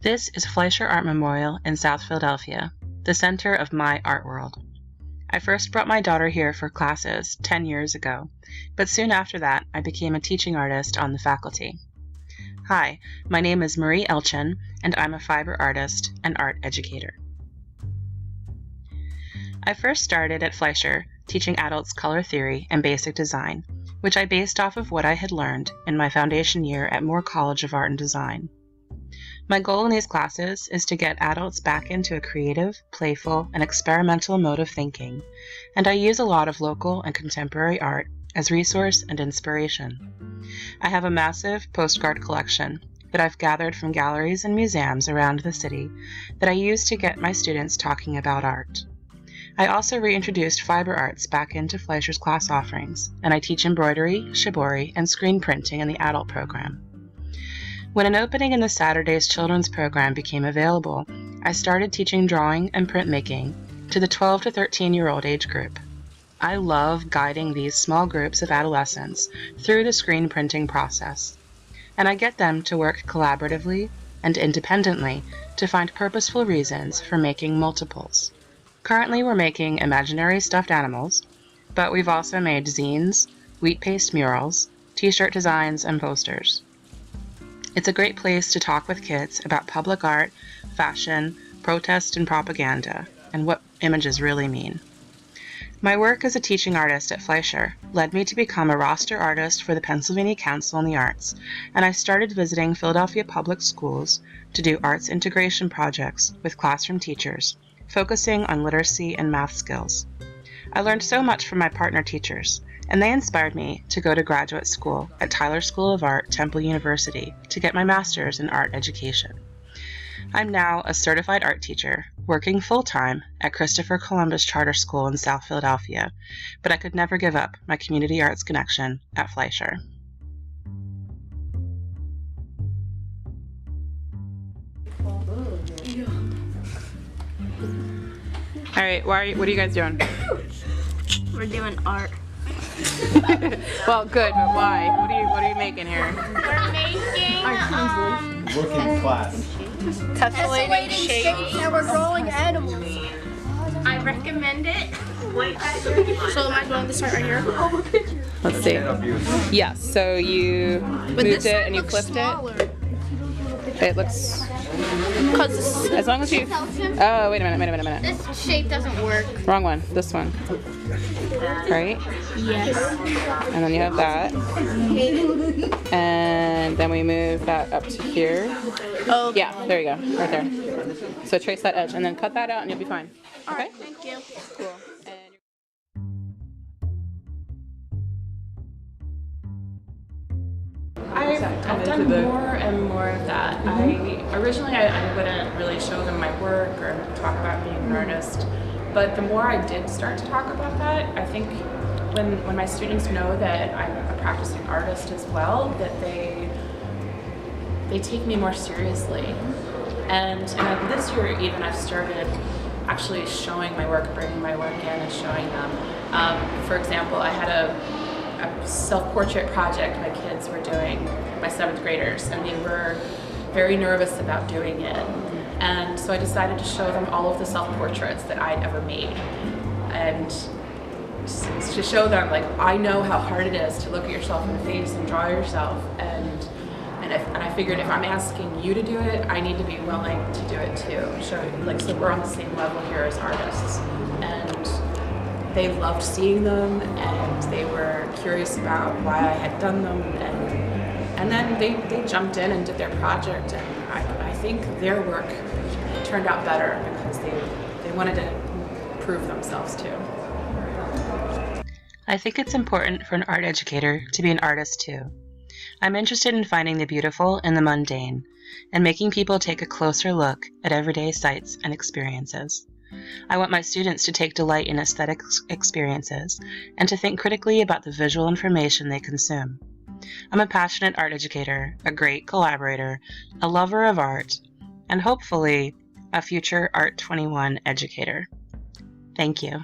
This is Fleischer Art Memorial in South Philadelphia, the center of my art world. I first brought my daughter here for classes 10 years ago, but soon after that I became a teaching artist on the faculty. Hi, my name is Marie Elcin, and I'm a fiber artist and art educator. I first started at Fleischer teaching adults color theory and basic design, which I based off of what I had learned in my foundation year at Moore College of Art and Design. My goal in these classes is to get adults back into a creative, playful, and experimental mode of thinking, and I use a lot of local and contemporary art as resource and inspiration. I have a massive postcard collection that I've gathered from galleries and museums around the city that I use to get my students talking about art. I also reintroduced fiber arts back into Fleischer's class offerings, and I teach embroidery, shibori, and screen printing in the adult program. When an opening in the Saturdays children's program became available, I started teaching drawing and printmaking to the 12 to 13-year-old age group. I love guiding these small groups of adolescents through the screen printing process, and I get them to work collaboratively and independently to find purposeful reasons for making multiples. Currently we're making imaginary stuffed animals, but we've also made zines, wheat paste murals, t-shirt designs, and posters. It's a great place to talk with kids about public art, fashion, protest, and propaganda, and what images really mean. My work as a teaching artist at Fleischer led me to become a roster artist for the Pennsylvania Council on the Arts, and I started visiting Philadelphia public schools to do arts integration projects with classroom teachers, focusing on literacy and math skills. I learned so much from my partner teachers, and they inspired me to go to graduate school at Tyler School of Art, Temple University, to get my master's in art education. I'm now a certified art teacher, working full-time at Christopher Columbus Charter School in South Philadelphia, but I could never give up my community arts connection at Fleischer. All right, what are you guys doing? We're doing art. Well, good, but why? What are you making here? We're making Working class. tessellating shapes. And we're drawing animals. I recommend it. So am I doing this right here? Let's see. Yes, so you moved it and you flipped it. It looks, Because as long as you, oh, wait a minute. This shape doesn't work. Wrong one, this one. Right? Yes. And then you have that. And then we move that up to here. Oh, Yeah, there you go, right there. So trace that edge and then cut that out and you'll be fine. Okay? thank you. Cool. And I've done more and more of that. Originally I wouldn't really show them my work or talk about being an artist, but the more I did start to talk about that, I think when my students know that I'm a practicing artist as well, that they take me more seriously. And this year even I've started actually showing my work, bringing my work in and showing them. For example, I had a self-portrait project my kids were doing, my 7th graders, and they were very nervous about doing it. And so I decided to show them all of the self-portraits that I'd ever made. And to show them, like, I know how hard it is to look at yourself in the face and draw yourself. And I figured if I'm asking you to do it, I need to be willing to do it too. So we're on the same level here as artists. And they loved seeing them, and they were curious about why I had done them, and then they jumped in and did their project, and I think their work turned out better because they wanted to prove themselves too. I think it's important for an art educator to be an artist too. I'm interested in finding the beautiful in the mundane and making people take a closer look at everyday sights and experiences. I want my students to take delight in aesthetic experiences and to think critically about the visual information they consume. I'm a passionate art educator, a great collaborator, a lover of art, and hopefully a future Art 21 educator. Thank you.